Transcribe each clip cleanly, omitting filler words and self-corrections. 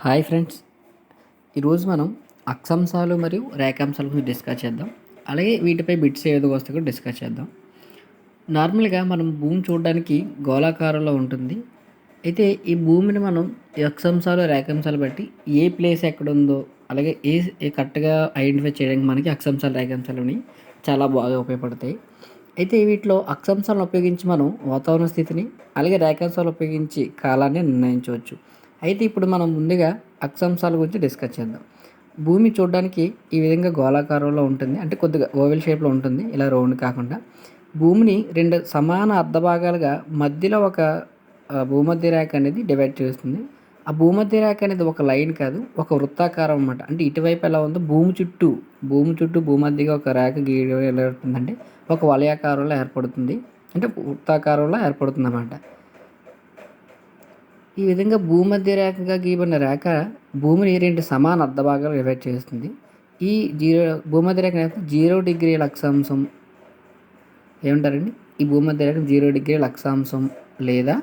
Hi friends, ఈరోజు మనం అక్షాంశాలు మరియు రేఖాంశాల గురించి డిస్కస్ చేద్దాం. అలాగే వీటిపై బిట్స్ ఏ విధంగా వస్తాయో డిస్కస్ చేద్దాం. నార్మల్గా మనం భూమి చూడడానికి గోళాకారంలో ఉంటుంది. అయితే ఈ భూమిని మనం ఈ అక్షాంశాలు రేఖాంశాలు బట్టి ఏ ప్లేస్ ఎక్కడ ఉందో, అలాగే కరెక్ట్గా ఐడెంటిఫై చేయడానికి మనకి అక్షాంశాలు రేఖాంశాలు చాలా బాగా ఉపయోగపడతాయి. అయితే వీటిలో అక్షాంశాలను ఉపయోగించి మనం వాతావరణ స్థితిని, అలాగే రేఖాంశాలు ఉపయోగించి కాలాన్ని నిర్ణయించవచ్చు. అయితే ఇప్పుడు మనం ముందుగా అక్షాంశాల గురించి డిస్కస్ చేద్దాం. భూమి చూడడానికి ఈ విధంగా గోళాకారంలో ఉంటుంది, అంటే కొద్దిగా ఓవెల్ షేప్లో ఉంటుంది, ఇలా రౌండ్ కాకుండా. భూమిని రెండు సమాన అర్ధ భాగాలుగా మధ్యలో ఒక భూమధ్య రేఖ అనేది డివైడ్ చేస్తుంది. ఆ భూమధ్య రేఖ అనేది ఒక లైన్ కాదు, ఒక వృత్తాకారం అన్నమాట. అంటే ఇటువైపు ఎలా ఉందో భూమి చుట్టూ భూమధ్యగా ఒక రేఖ గీయడం ఎలా ఏర్పడుతుందంటే ఒక వలయాకారంలో ఏర్పడుతుంది, అంటే వృత్తాకారంలో ఏర్పడుతుంది అన్నమాట. ఈ విధంగా భూమధ్య రేఖగా గీయబడిన రేఖ భూమిని రెండు సమాన అర్ధ భాగాలు డివైడ్ చేస్తుంది. ఈ భూమధ్య రేఖ 0 డిగ్రీల అక్షాంశం ఏమంటారండి? ఈ భూమధ్య రేఖ 0 డిగ్రీల అక్షాంశం లేదా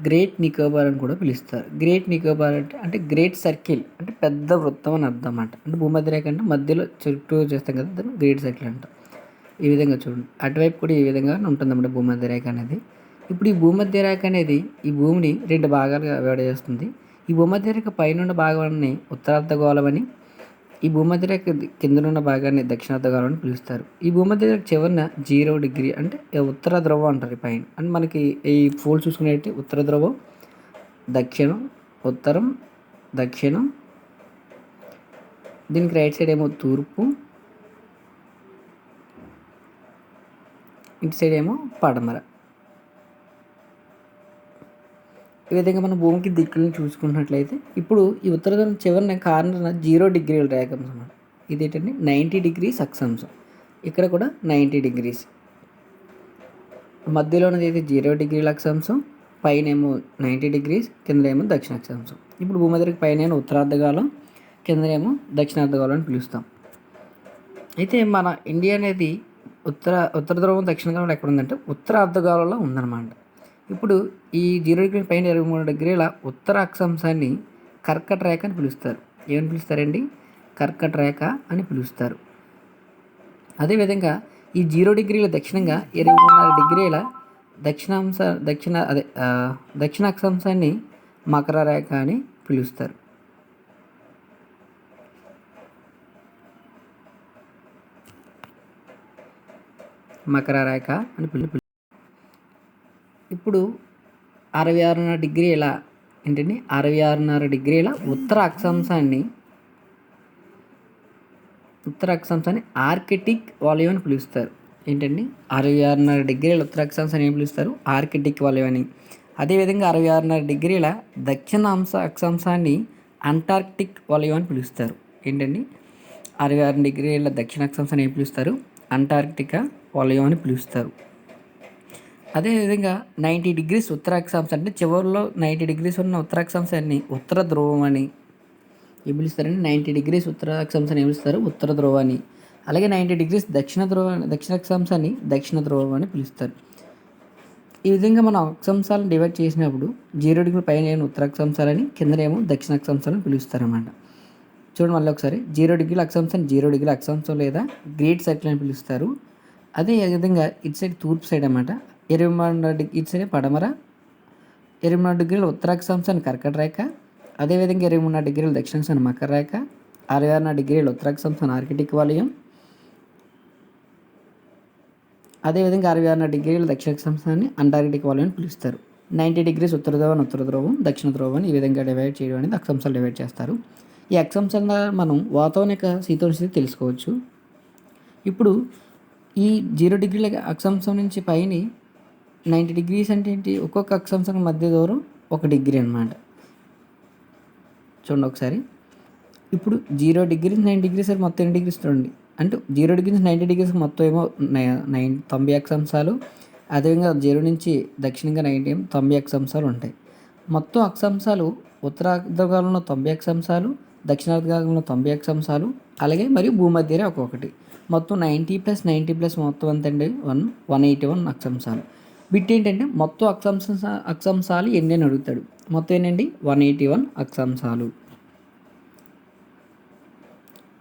గ్రేట్ నికోబార్ అని కూడా పిలుస్తారు. గ్రేట్ నికోబార్ అంటే గ్రేట్ సర్కిల్, అంటే పెద్ద వృత్తం అని అర్థం అన్నమాట. అంటే భూమధ్య రేఖ అంటే మధ్యలో చుట్టూ చేస్తాం కదా, దాన్ని గ్రేట్ సర్కిల్ అంటాం. ఈ విధంగా చూడండి, అటువైపు కూడా ఈ విధంగా ఉంటుందన్నమాట భూమధ్య రేఖ అనేది. ఇప్పుడు ఈ భూమధ్య రేఖ అనేది ఈ భూమిని రెండు భాగాలుగా విడదీస్తుంది. ఈ భూమధ్య రేఖ పైనున్న భాగాన్ని ఉత్తరార్ధగోళం అని, ఈ భూమధ్య రేఖ కిందనున్న భాగాన్ని దక్షిణార్ధగోళం అని పిలుస్తారు. ఈ భూమధ్య రేఖ చివరిన 0 డిగ్రీ అంటే ఉత్తర ధ్రువం అంటారు. పైన అంటే మనకి ఈ ఫోల్డ్ చూసుకునేటి ఉత్తర ధ్రువం, దక్షిణం, ఉత్తరం, దక్షిణం. దీనికి రైట్ సైడ్ ఏమో తూర్పు, ఇటు సైడ్ ఏమో పడమర. ఈ విధంగా మనం భూమికి దిక్కులను చూసుకున్నట్లయితే ఇప్పుడు ఈ ఉత్తర ధ్రువం చివరిన కార్నర్ 0 డిగ్రీల రేఖాంశం. ఇదేంటంటే 90 డిగ్రీస్ అక్షాంశం. ఇక్కడ కూడా 90 డిగ్రీస్. మధ్యలో ఉన్నది అయితే 0 డిగ్రీల అక్షాంశం, పైన ఏమో 90 డిగ్రీస్, కింద ఏమో దక్షిణ అక్షాంశం. ఇప్పుడు భూమధ్యకి పైన ఉత్తరార్ధగోళం, కిందనేమో దక్షిణార్ధగోళం అని పిలుస్తాం. అయితే మన ఇండియా అనేది ఉత్తర ధ్రువం దక్షిణ ధ్రువం ఎక్కడ ఉందంటే ఉత్తర అర్ధగోళంలో ఉందన్నమాట. ఇప్పుడు ఈ 0 డిగ్రీ పైన 23 డిగ్రీల ఉత్తర అక్షాంశాన్ని కర్కట రేఖ అని పిలుస్తారు. ఏమని పిలుస్తారండి? కర్కట రేఖ అని పిలుస్తారు. అదేవిధంగా ఈ 0 డిగ్రీల దక్షిణంగా 23 డిగ్రీల దక్షిణ అక్షాంశాన్ని మకర రేఖ అని పిలుస్తారు. మకర రేఖ అని ఇప్పుడు 66.5 డిగ్రీల ఏంటండి 66.5 డిగ్రీల ఉత్తర అక్షాంశాన్ని ఆర్కిటిక్ వలయం అని పిలుస్తారు. ఏంటండి 66.5 డిగ్రీల ఉత్తర అక్షాంశాన్ని ఏం పిలుస్తారు? ఆర్కిటిక్ వలయం అని. అదేవిధంగా 66.5 డిగ్రీల దక్షిణ అక్షాంశాన్ని అంటార్కిటిక్ వలయం అని పిలుస్తారు. ఏంటండి 66 డిగ్రీల దక్షిణ అక్షాంశాన్ని ఏం పిలుస్తారు? అంటార్కిటికా వలయం అని పిలుస్తారు. అదేవిధంగా 90 డిగ్రీస్ ఉత్తర అక్షాంశం, అంటే చివరిలో 90 డిగ్రీస్ ఉన్న ఉత్తర అక్షాంశాన్ని ఉత్తర ధ్రువం అని ఏం పిలుస్తారండి? 90 డిగ్రీస్ ఉత్తర అక్షాంశాన్ని ఏం పిలుస్తారు? ఉత్తర ధ్రువం అని. అలాగే 90 డిగ్రీస్ దక్షిణ అక్షాంశాన్ని దక్షిణ ధ్రువం అని పిలుస్తారు. ఈ విధంగా మనం అక్షాంశాలను డివైడ్ చేసినప్పుడు 0 డిగ్రీ పైన ఉత్తర అక్షాంశాలని, కిందనేమో దక్షిణ అక్షాంశాలను పిలుస్తారన్నమాట. చూడండి మళ్ళీ ఒకసారి, 0 డిగ్రీల అక్షాంశం 0 డిగ్రీల అక్షాంశం లేదా గ్రేట్ సర్కిల్ అని పిలుస్తారు. అదే విధంగా ఇటు సైడ్ తూర్పు సైడ్ అన్నమాట 23 డిగ్రీ, ఇటు సైడ్ పడమర, 23 డిగ్రీల ఉత్తర అక్షాంశాన్ని కర్కట రేఖ, అదేవిధంగా 23 డిగ్రీల దక్షిణాంశాన్ని మకర రేఖ, 66 డిగ్రీల ఉత్తర అక్షాంశాన్ని ఆర్కిటిక్ వలయం, అదేవిధంగా 66 డిగ్రీల దక్షిణ అక్షాంశాన్ని అంటార్కిటిక్ వలయం అని పిలుస్తారు. 90 డిగ్రీస్ ఉత్తర ధ్రువం, దక్షిణ ధ్రువం ఈ విధంగా డివైడ్ చేయడం అనేది అక్షాంశాలు డివైడ్ చేస్తారు. ఈ అక్షాంశంగా మనం వాతావరణ యొక్క శీతోష్ణ తెలుసుకోవచ్చు. ఇప్పుడు ఈ 0 డిగ్రీల అక్షాంశం నుంచి పైన 90 డిగ్రీస్ అంటే ఏంటి? ఒక్కొక్క అక్షాంశం మధ్య దూరం 1 డిగ్రీ అన్నమాట. చూడండి ఒకసారి, ఇప్పుడు 0 డిగ్రీస్ 90 డిగ్రీస్ మొత్తం ఎన్ని డిగ్రీస్ చూడండి. అంటే 0 డిగ్రీ నుంచి 90 డిగ్రీస్ మొత్తం ఏమో 90 అక్షాంశాలు, అదేవిధంగా 0 నుంచి దక్షిణంగా 90 అక్షాంశాలు ఉంటాయి. మొత్తం అక్షాంశాలు ఉత్తరార్ధగోళంలో 90 అక్షాంశాలు, దక్షిణార్ధగోళంలో 90 అక్షాంశాలు, అలాగే మరియు భూమధ్యరే ఒక్కొక్కటి. మొత్తం 90 + 90 + మొత్తం అంతండి 181 అక్షాంశాలు. బిట్ ఏంటంటే మొత్తం అక్షాంశాలు ఎన్ని అని అడుగుతాడు. మొత్తం ఏంటండి 181 అక్షాంశాలు.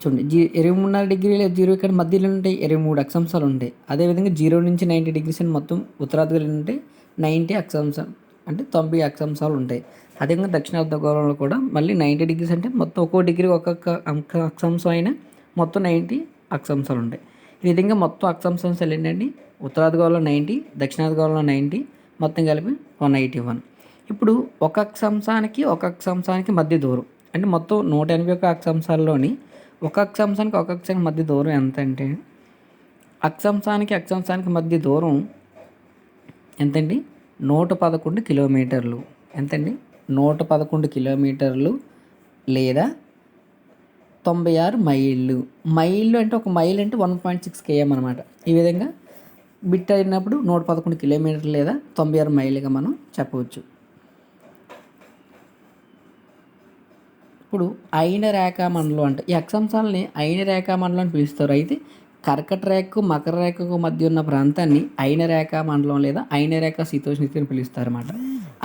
చూడండి 23.5 డిగ్రీల జీరో ఇక్కడ మధ్యలో ఉంటాయి 23 అక్షాంశాలు ఉంటాయి. అదేవిధంగా 0 నుంచి 90 డిగ్రీస్ అని మొత్తం ఉత్తరార్ధగోళంలో ఉంటే 90 అక్షాంశాలు అంటే 90 అక్షాంశాలు ఉంటాయి. అదేవిధంగా దక్షిణార్ధగోళంలో కూడా మళ్ళీ 90 డిగ్రీస్ అంటే మొత్తం ఒక్కో డిగ్రీ ఒక్కొక్క అక్షాంశం అయినా మొత్తం 90 అక్షాంశాలు ఉంటాయి. ఈ విధంగా మొత్తం అక్షాంశాలు ఏంటండి ఉత్తరార్ధగోళంలో 90, దక్షిణార్ధగోళంలో 90 మొత్తం కలిపి 181. ఇప్పుడు ఒక అక్షాంశానికి మధ్య దూరం అంటే మొత్తం 181 అక్షాంశాల్లోని ఒక అక్షాంశానికి మధ్య దూరం ఎంత అంటే అక్షాంశానికి మధ్య దూరం ఎంతండి 111 కిలోమీటర్లు. ఎంతండి 111 కిలోమీటర్లు లేదా 96 మైళ్ళు. మైళ్ళు అంటే ఒక మైల్ అంటే 1.6 km అనమాట. ఈ విధంగా బిట్ అయినప్పుడు 111 కిలోమీటర్లు లేదా 96 మైళ్ళుగా మనం చెప్పవచ్చు. ఇప్పుడు అయిన రేఖామండలం అంటే ఈ అక్షాంశాలని అయిన రేఖామండలం అని పిలుస్తారు. అయితే కర్కట రేఖకు మకర రేఖకు మధ్య ఉన్న ప్రాంతాన్ని అయిన రేఖామండలం లేదా అయిన రేఖ శీతోష్ణస్థితి అని పిలుస్తారు అన్నమాట.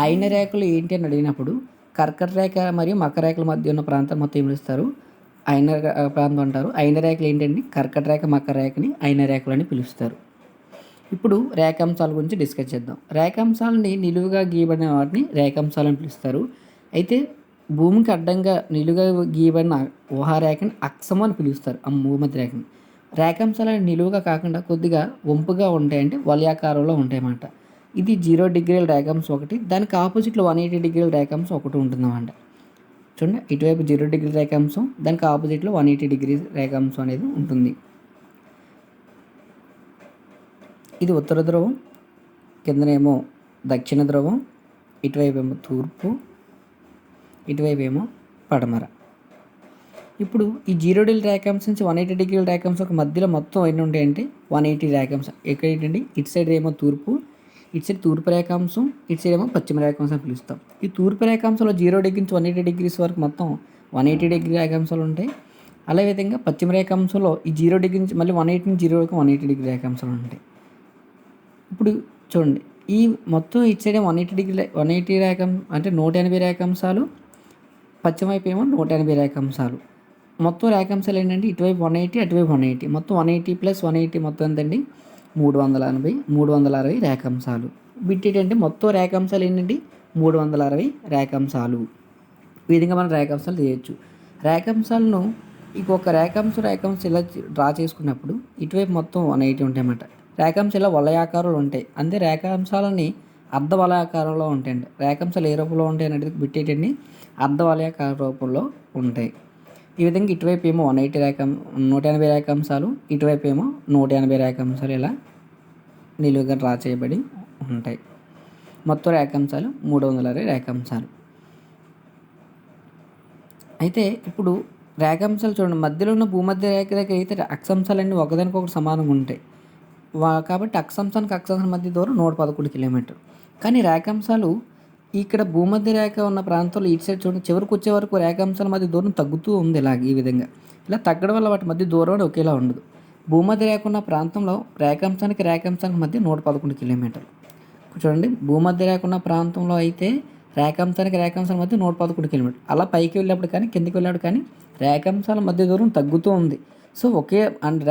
అయిన రేఖలు ఏంటి అని అడిగినప్పుడు కర్కట రేఖ మరియు మకర రేఖల మధ్య ఉన్న ప్రాంతం మొత్తం ఏం పిలుస్తారు? అయిన ప్రాంతం అంటారు. అయిన రేఖలు ఏంటండి కర్కట రేఖ మకర రేఖని అయిన రేఖలు అని పిలుస్తారు. ఇప్పుడు రేఖాంశాల గురించి డిస్కస్ చేద్దాం. రేఖాంశాలని నిలువుగా గీయబడిన వాటిని రేఖాంశాలు అని పిలుస్తారు. అయితే భూమికి అడ్డంగా నిలువుగా గీయబడిన ఊహారేఖని అక్షము అని పిలుస్తారు. ఆ భూమధ్య రేఖని. రేఖాంశాలు నిలువుగా కాకుండా కొద్దిగా వంపుగా ఉంటాయి అంటే వలయాకారంలో ఉంటాయన్నమాట. ఇది 0 డిగ్రీల రేఖాంశం ఒకటి, దానికి ఆపోజిట్లో 180 డిగ్రీల రేఖాంశం ఒకటి ఉంటుందన్నమాట. చూడండి ఇటువైపు 0 డిగ్రీ రేఖాంశం, దానికి ఆపోజిట్లో 180 డిగ్రీ రేఖాంశం అనేది ఉంటుంది. ఇది ఉత్తర ధ్రువం, కిందనేమో దక్షిణ ధ్రువం, ఇటువైపు ఏమో తూర్పు, ఇటువైపు ఏమో పడమర. ఇప్పుడు ఈ 0 డిగ్రీ రేఖాంశం నుంచి 180 డిగ్రీల రేఖాంశం మధ్యలో మొత్తం ఎన్ని ఉంటాయంటే 180 రేఖాంశం. ఇక్కడ ఏంటండి ఇటు సైడ్ ఏమో తూర్పు, ఇటు సైడ్ తూర్పు రేఖాంశం, ఇటు సైడ్ ఏమో పశ్చిమ రేఖాంశం పిలుస్తాం. ఈ తూర్పు రేఖాంశంలో 0 డిగ్రీ నుంచి 180 డిగ్రీస్ వరకు మొత్తం 180 డిగ్రీ రేఖాంశాలు ఉంటాయి. అదేవిధంగా పశ్చిమ రేఖాంశంలో ఈ 0 డిగ్రీ నుంచి మళ్ళీ 180 నుంచి 0 వరకు 180 డిగ్రీ రేఖాంశాలు ఉంటాయి. ఇప్పుడు చూడండి ఈ మొత్తం ఇటు సైడ్ 180 రేఖాంశం అంటే 180 రేఖాంశాలు, పశ్చిమ వైపు ఏమో 180 రేఖాంశాలు. మొత్తం రేఖాంశాలు ఏంటంటే ఇటువైపు 180 అటువైపు 180 మొత్తం 180 ప్లస్ 180 మొత్తం ఎంతండి 360 రేఖాంశాలు. బిట్ ఏంటంటే మొత్తం రేఖాంశాలు ఏంటంటే 360 రేఖాంశాలు. ఈ విధంగా మనం రేఖాంశాలు చేయొచ్చు. రేఖాంశాలను ఇంకొక రేఖాంశం ఇలా డ్రా చేసుకున్నప్పుడు ఇటువైపు మొత్తం 180 ఉంటాయన్నమాట. రేఖాంశాలు ఇలా వలయాకారంలో ఉంటాయి. అంతే రేఖాంశాలని అర్ధ వలయాకారంలో ఉంటాయండి. రేఖాంశాలు ఏ రూపంలో ఉంటాయి అనేది బిట్ ఏంటండి అర్ధ వలయాకార రూపంలో ఉంటాయి. ఈ విధంగా ఇటువైపు ఏమో 180 రేఖాంశాలు, ఇటువైపు ఏమో 180 రేఖాంశాలు ఇలా నిలువుగా డ్రా చేయబడి ఉంటాయి. మొత్తం రేఖాంశాలు 360 రేఖాంశాలు. అయితే ఇప్పుడు రేఖాంశాలు చూడండి మధ్యలో ఉన్న భూమధ్య రేఖ దగ్గర అయితే అక్షాంశాలన్నీ ఒకదానికొకటి సమానంగా ఉంటాయి కాబట్టి అక్షాంశానికి మధ్య దూరం 111 కిలోమీటర్. కానీ రేఖాంశాలు ఇక్కడ భూమధ్య రేఖ ఉన్న ప్రాంతంలో ఇటు సైడ్ చూడండి చివరికి వచ్చే వరకు రేఖాంశాల మధ్య దూరం తగ్గుతూ ఉంది. ఈ విధంగా ఇలా తగ్గడం వల్ల వాటి మధ్య దూరం ఒకేలా ఉండదు. భూమధ్య రేఖ ఉన్న ప్రాంతంలో రేఖాంశానికి మధ్య 111 కిలోమీటర్లు. చూడండి భూమధ్య రేఖ ఉన్న ప్రాంతంలో అయితే రేఖాంశాల మధ్య 111 కిలోమీటర్లు. అలా పైకి వెళ్ళినప్పుడు కానీ కిందికి వెళ్ళాడు కానీ రేఖాంశాల మధ్య దూరం తగ్గుతూ ఉంది. సో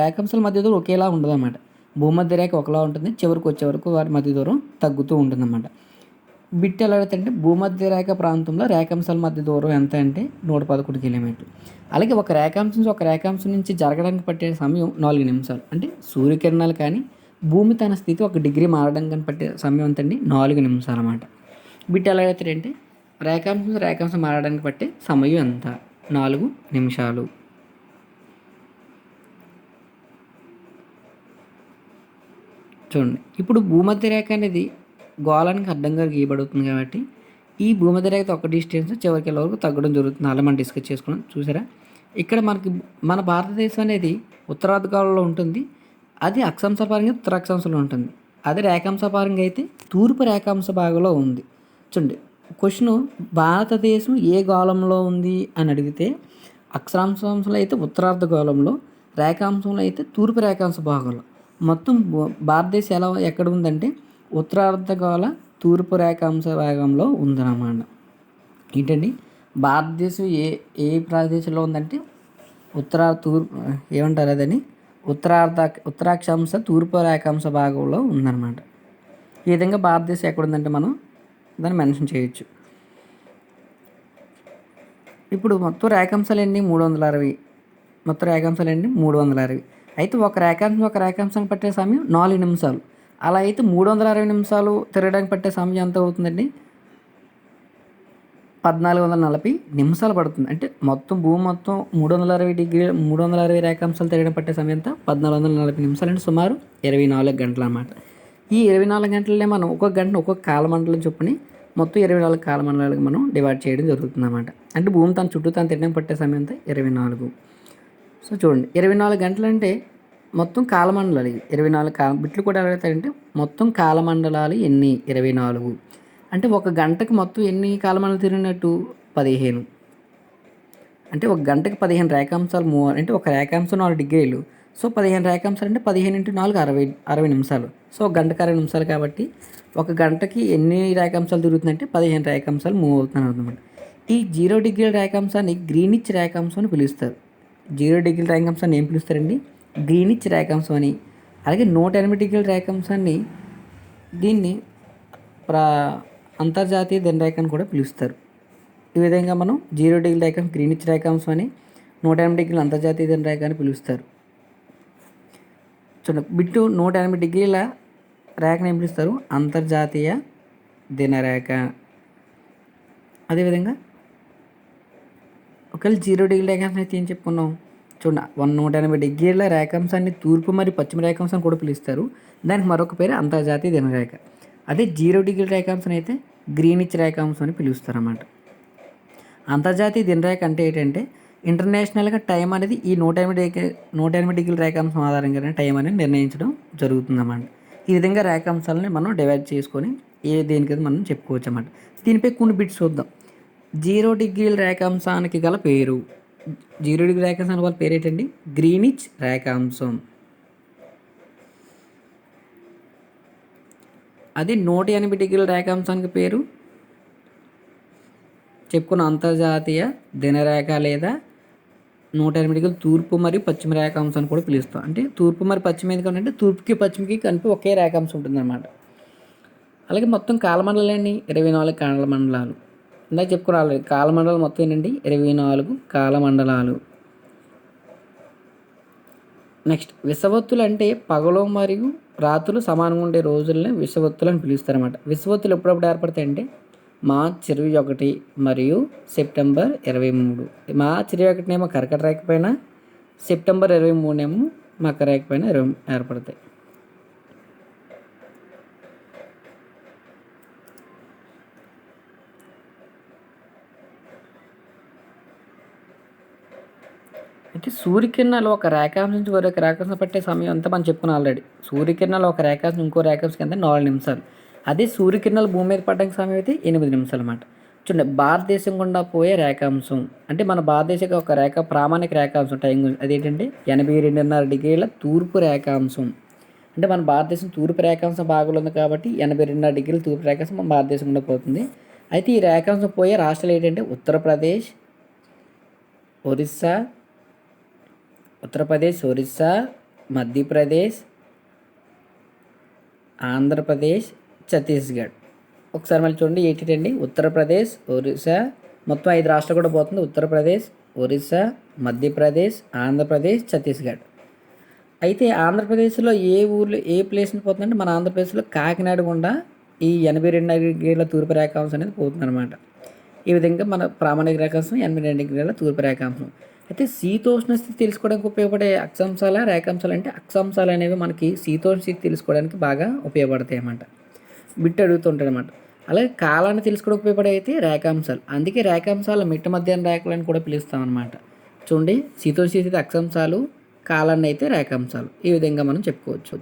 రేఖాంశాల మధ్య దూరం ఒకేలా ఉండదు అన్నమాట. భూమధ్య రేఖ ఒకలా ఉంటుంది, చివరికి వచ్చే వరకు వాటి మధ్య దూరం తగ్గుతూ ఉంటుందన్నమాట. బిట్ ఎలా అడుగుతుంటే భూమధ్య రేఖ ప్రాంతంలో రేఖాంశాల మధ్య దూరం ఎంత అంటే 111 కిలోమీటర్లు. అలాగే ఒక రేఖాంశం నుంచి జరగడానికి పట్టే సమయం 4 నిమిషాలు. అంటే సూర్యకిరణాలు కానీ భూమి తన స్థితి 1 డిగ్రీ మారడానికి కానీ పట్టే సమయం ఎంతండి 4 నిమిషాలు అన్నమాట. బిట్ ఎలా అడుగుతాడంటే రేఖాంశం మారడానికి పట్టే సమయం ఎంత 4 నిమిషాలు. చూడండి ఇప్పుడు భూమధ్య రేఖ అనేది గోళానికి అడ్డంగా గీయబడుతుంది కాబట్టి ఈ భూమధ్య రేఖ ఒక డిస్టెన్స్ చివరికి వరకు తగ్గడం జరుగుతుంది. అలా మనం డిస్కస్ చేసుకున్నాం. చూసారా ఇక్కడ మన భారతదేశం అనేది ఉత్తరార్ధగోళంలో ఉంటుంది. అది అక్షాంశాల పరంగా ఉత్తర అక్షాంశంలో ఉంటుంది. అదే రేఖాంశ పరంగా అయితే తూర్పు రేఖాంశ భాగంలో ఉంది. చూడండి క్వశ్చన్ భారతదేశం ఏ గోళంలో ఉంది అని అడిగితే అక్షాంశంలో అయితే ఉత్తరార్ధగోళంలో, రేఖాంశంలో అయితే తూర్పు రేఖాంశ భాగంలో. మొత్తం భారతదేశం ఎక్కడ ఉందంటే ఉత్తరార్ధగోళ తూర్పు రేఖాంశ భాగంలో ఉందన్నమాట. ఏంటండి, భారతదేశం ఏ ఏ ప్రదేశంలో ఉందంటే ఏమంటారు అదని ఉత్తరాక్షాంశ తూర్పు రేఖాంశ భాగంలో ఉందన్నమాట. ఈ విధంగా భారతదేశం ఎక్కడ ఉందంటే మనం దాన్ని మెన్షన్ చేయొచ్చు. ఇప్పుడు మొత్తం రేఖాంశాలు ఎన్ని 360. మొత్తం రేఖాంశాలు ఎన్ని 360. అయితే ఒక రేఖాంశానికి పట్టే సమయం 4 నిమిషాలు. అలా అయితే 360 నిమిషాలు తిరగడానికి పట్టే సమయం ఎంత అవుతుందండి? 1440 నిమిషాలు పడుతుంది. అంటే మొత్తం భూమి మొత్తం 360 రేఖాంశాలు తిరగడం పట్టే సమయం ఎంత? 1440 నిమిషాలు, అంటే సుమారు 24 గంటలు అన్నమాట. ఈ 24 గంటలనే మనం ఒక్కొక్క గంటను ఒక్కొక్క కాలమండలం చొప్పుని మొత్తం 24 కాలమండలాలకు మనం డివైడ్ చేయడం జరుగుతుంది అన్నమాట. అంటే భూమి తన చుట్టూ తను తిరగడం పట్టే సమయం ఎంత? 24. సో చూడండి, 24 గంటలు అంటే మొత్తం కాలమండలాలు 24 బిట్లు కూడా ఎవరైతాయంటే మొత్తం కాలమండలాలు ఎన్ని? 24. అంటే ఒక గంటకి మొత్తం ఎన్ని కాలమండలాలు తిరిగినట్టు? 15. అంటే ఒక గంటకి 15 రేఖాంశాలు అంటే ఒక రేఖాంశం 4 డిగ్రీలు. సో 15 రేఖాంశాలు అంటే 15 × 4 60 నిమిషాలు. సో ఒక గంటకి 60 నిమిషాలు కాబట్టి ఒక గంటకి ఎన్ని రేఖాంశాలు తిరుగుతుందంటే 15 రేఖాంశాలు మూవ్ అవుతున్నాయి అన్నమాట. ఈ 0 డిగ్రీల రేఖాంశాన్ని గ్రీనిచ్ రేఖాంశం అని పిలుస్తారు. 0 డిగ్రీల రేఖాంశాన్ని ఏం పిలుస్తారండి? గ్రీనిచ్ రేఖాంశం అని. అలాగే 108 డిగ్రీల రేఖాంశాన్ని దీన్ని అంతర్జాతీయ దినరేఖ అని కూడా పిలుస్తారు. ఈ విధంగా మనం 0 డిగ్రీల రేఖాంశం గ్రీనిచ్ రేఖాంశం అని, 108 డిగ్రీల అంతర్జాతీయ దినరేఖ అని పిలుస్తారు. చూడండి, బిట్టు 108 డిగ్రీల రేఖను ఏం పిలుస్తారు? అంతర్జాతీయ దినరేఖ. అదేవిధంగా ఒకవేళ 0 డిగ్రీల రేఖాంశం అయితే ఏం చెప్పుకున్నాం? చూడండి, 180 డిగ్రీల రేఖాంశాన్ని తూర్పు మరియు పశ్చిమ రేఖాంశం కూడా పిలుస్తారు. దానికి మరొక పేరు అంతర్జాతీయ దినరేఖ. అదే 0 డిగ్రీల రేఖాంశం అయితే గ్రీనిచ్ రేఖాంశం అని పిలుస్తారు అన్నమాట. అంతర్జాతీయ దినరేఖ అంటే ఏంటంటే ఇంటర్నేషనల్గా టైం అనేది ఈ 180 డిగ్రీల రేఖాంశం ఆధారంగానే టైం అనేది నిర్ణయించడం జరుగుతుందన్నమాట. ఈ విధంగా రేఖాంశాలని మనం డివైడ్ చేసుకొని దేనికైతే మనం చెప్పుకోవచ్చు అన్నమాట. దీనిపై కొన్ని బిట్స్ చూద్దాం. 0 డిగ్రీల రేఖాంశానికి గల పేరు. 0 డిగ్రీ రేఖాంశానికి గల పేరు ఏంటండి? గ్రీనిచ్ రేఖాంశం. అదే 180 డిగ్రీల రేఖాంశానికి పేరు చెప్పుకున్న అంతర్జాతీయ దినరేఖ లేదా 180 డిగ్రీల తూర్పు మరియు పశ్చిమ రేఖాంశం అని కూడా పిలుస్తాం. అంటే తూర్పు మరియు పశ్చిమ ఎందుకంటే తూర్పుకి పశ్చిమకి కలిపి ఒకే రేఖాంశం ఉంటుందన్నమాట. అలాగే మొత్తం కాలమండలాలు ఏంటి? 24 కాలమండలాలు. ఇందాక చెప్పుకోవాలి, కాలమండలాలు మొత్తం ఏంటండి? 24 కాలమండలాలు. నెక్స్ట్, విషువత్తులు అంటే పగలు మరియు రాత్రులు సమానంగా ఉండే రోజులని విషువత్తులు అని పిలుస్తారన్నమాట. విషువత్తులు ఎప్పుడప్పుడు ఏర్పడతాయంటే మార్చి 21 మరియు సెప్టెంబర్ 23. మార్చి 21 కర్కట రేఖ పైన, సెప్టెంబర్ 23 మకర రేఖ పైన ఏర్పడతాయి. అయితే సూర్యకిరణాలు ఒక రేఖాంశం నుంచి మరొక రేఖాంశం పట్టే సమయం అంతా మనం చెప్పుకున్నాం ఆల్రెడీ. సూర్యకిరణాలు ఒక రేఖాంశం ఇంకో రేఖాంశం కింద 4 నిమిషాలు. అదే సూర్యకిరణాలు భూమి మీద పడడానికి సమయం అయితే 8 నిమిషాలు అన్నమాట. చూడండి, భారతదేశం గుండా పోయే రేఖాంశం అంటే మన భారతదేశం ఒక ప్రామాణిక రేఖాంశం టైం అదేంటంటే 82.5 డిగ్రీల తూర్పు రేఖాంశం. అంటే మన భారతదేశం తూర్పు రేఖాంశం భాగంలో ఉంది కాబట్టి 82.5 డిగ్రీల తూర్పు రేఖాంశం మన భారతదేశం గుండా పోతుంది. అయితే ఈ రేఖాంశం పోయే రాష్ట్రాలు ఏంటంటే ఉత్తరప్రదేశ్, ఒరిస్సా, మధ్యప్రదేశ్, ఆంధ్రప్రదేశ్, ఛత్తీస్గఢ్. ఒకసారి మళ్ళీ చూడండి, ఏంటండి? ఉత్తరప్రదేశ్, ఒరిస్సా, మొత్తం 5 రాష్ట్రాలు కూడా పోతుంది. ఉత్తరప్రదేశ్, ఒరిస్సా, మధ్యప్రదేశ్, ఆంధ్రప్రదేశ్, ఛత్తీస్గఢ్. అయితే ఆంధ్రప్రదేశ్లో ఏ ప్లేస్ని పోతుందంటే మన ఆంధ్రప్రదేశ్లో కాకినాడ గుండా ఈ 82 డిగ్రీల తూర్పు రేఖాంశం అనేది పోతుంది అనమాట. ఈ విధంగా మన ప్రామాణిక రేఖాంశం 82 డిగ్రీల తూర్పు రేఖాంశం. అయితే శీతోష్ణ స్థితి తెలుసుకోవడానికి ఉపయోగపడే రేఖాంశాలు అంటే అక్షాంశాలు అనేవి మనకి శీతోష్ణ స్థితి తెలుసుకోవడానికి బాగా ఉపయోగపడతాయి అన్నమాట. బిట్ అడుగుతుంటాడు అనమాట. అలాగే కాలాన్ని తెలుసుకోవడానికి ఉపయోగపడే అయితే రేఖాంశాలు. అందుకే రేఖాంశాలు మిట్ట మధ్యాహ్న రేఖలని కూడా పిలుస్తాం అనమాట. చూడండి, శీతోష్ణ స్థితి అక్షాంశాలు, కాలాన్ని అయితే రేఖాంశాలు. ఈ విధంగా మనం చెప్పుకోవచ్చు.